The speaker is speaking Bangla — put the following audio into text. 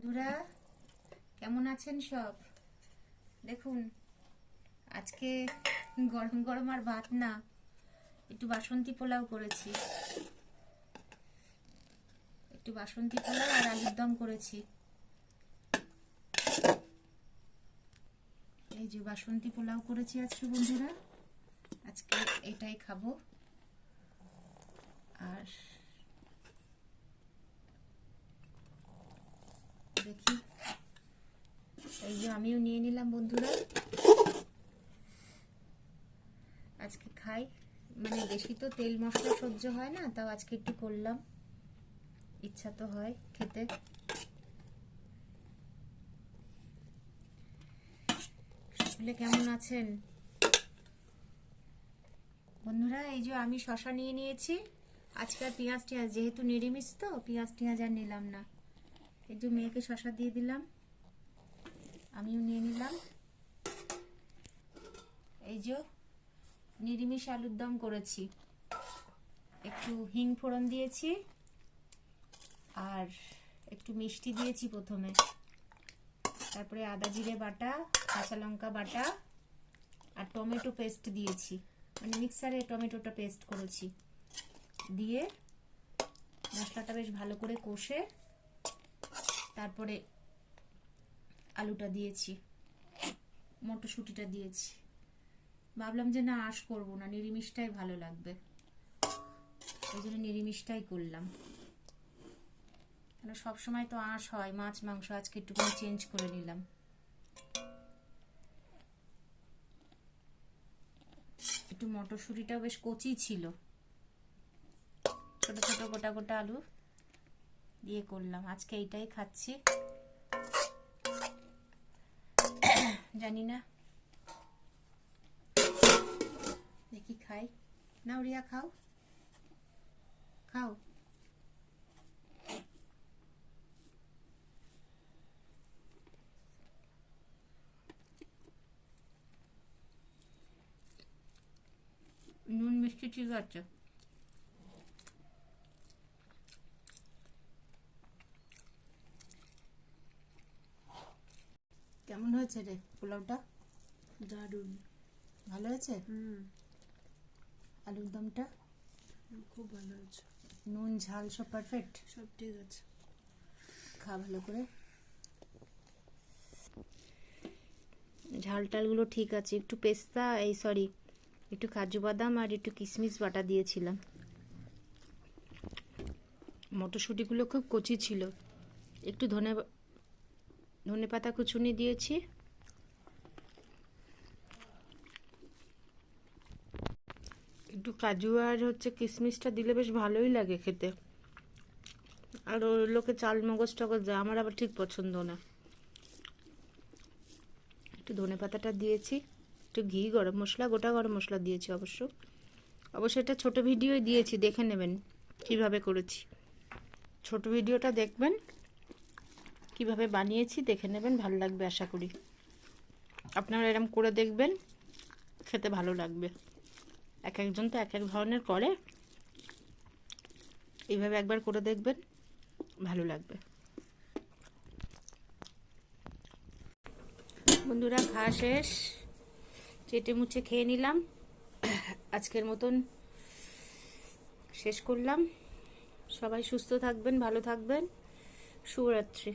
বন্ধুরা কেমন আছেন সব? দেখুন আজকে গরম গরম আর ভাত না, একটু বাসন্তী পোলাও করেছি। একটু বাসন্তী পোলাও আর আলুর দম করেছি। এই যে বাসন্তী পোলাও করেছি আজকে বন্ধুরা, আজকে এটাই খাবো। আর দেখি, এই যে আমিও নিয়ে নিলাম বন্ধুরা, আজকে খাই। মানে বেশি তো তেল মশলা সহ্য হয় না, তাও আজকে একটু করলাম, ইচ্ছা তো হয় খেতে। সকলে কেমন আছেন বন্ধুরা? এই যে আমি শশা নিয়ে নিয়েছি আজকে, আর পেঁয়াজ টিয়াজ যেহেতু নিরামিষ তো পেঁয়াজ টিয়াজ আর নিলাম না। এই যে মেয়েকে শশা দিয়ে দিলাম, আমিও নিয়ে নিলাম। এই যে নিরামিষ আলুর দম করেছি, একটু হিং ফোড়ন দিয়েছি আর একটু মিষ্টি দিয়েছি প্রথমে, তারপরে আদা জিরে বাটা, কাঁচা লঙ্কা বাটা আর টমেটো পেস্ট দিয়েছি, মানে মিক্সারে টমেটোটা পেস্ট করেছি। দিয়ে মশলাটা বেশ ভালো করে কষে তারপরে আলুটা দিয়েছি, মটরশুঁটিটা দিয়েছি। ভাবলাম যে না, আঁশ করবো না, নিরামিষটাই ভালো লাগবে, ওই জন্য নিরামিষটাই করলাম। সব সময় তো আঁশ হয় মাছ মাংস, আজকে একটুখানি চেঞ্জ করে নিলাম। একটু মটরশুঁটিটাও বেশ কচি ছিল, ছোট ছোট গোটা গোটা আলু দিয়ে করলাম। আজকে এইটাই খাচ্ছি, জানি না, দেখি খাই। না রিয়া, খাও খাও। নুন মিষ্টি ঠিক আছে। কেমন হয়েছে রে পোলাওটা? দারুণ, ভালো হয়েছে। আলুর দমটা খুব ভালো হয়েছে। নুন ঝাল সব পারফেক্ট, সব ঠিক আছে। খা ভালো করে। ঝাল টালগুলো ঠিক আছে। একটু পেস্তা, এই সরি, একটু কাজু বাদাম আর একটু কিশমিশ বাটা দিয়েছিলাম। মটরশুঁটিগুলো খুব কচি ছিল। একটু ধনে পাতা কুচুনি দিয়েছি। একটু কাজু আর কিশমিশটা দিলে বেশ ভালোই লাগে খেতে। আর ওর লোকে চাল মগজ টগজ দেয়, আমার আবার ঠিক পছন্দ না। একটু ধনে পাতাটা দিয়েছি, একটু ঘি, গরম মশলা, গোটা গরম মশলা দিয়েছি অবশ্য এটা ছোট ভিডিও দিয়েছি, দেখে নেবেন কিভাবে করেছি। ছোট ভিডিওটা দেখবেন, কিভাবে বানিয়েছি দেখে নেবেন, ভালো লাগবে আশা করি। আপনারা এরকম করে দেখবেন, খেতে ভালো লাগবে। এক একজন তো এক এক ধরনের করে, এইভাবে একবার করে দেখবেন, ভালো লাগবে। বন্ধুরা খাওয়া শেষ, চেটে মুছে খেয়ে নিলাম। আজকের মতন শেষ করলাম। সবাই সুস্থ থাকবেন, ভালো থাকবেন। শুভরাত্রি।